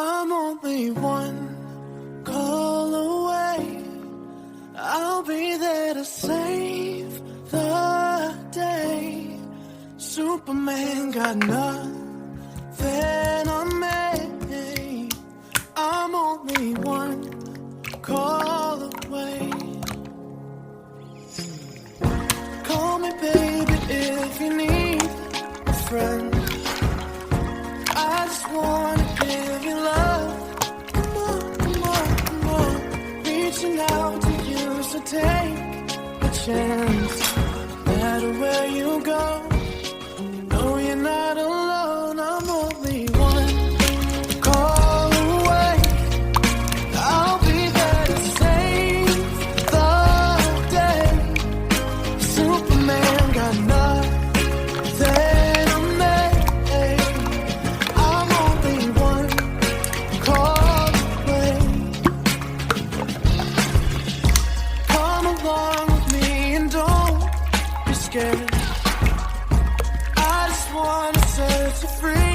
I'm only one call away. I'll be there to save the day. Superman got nothing on me. I'm only one call away. Call me baby if you need a friend. I just wanna give you love. Come on, come on, come on. Reaching out to you, so take a chance. No matter where you go, no, you're not alone. I'm only one call away. I'll be there to save the day. Superman got nothing on me. I'm only one call away. Come along with me and don't be scared. I just wanna set you free.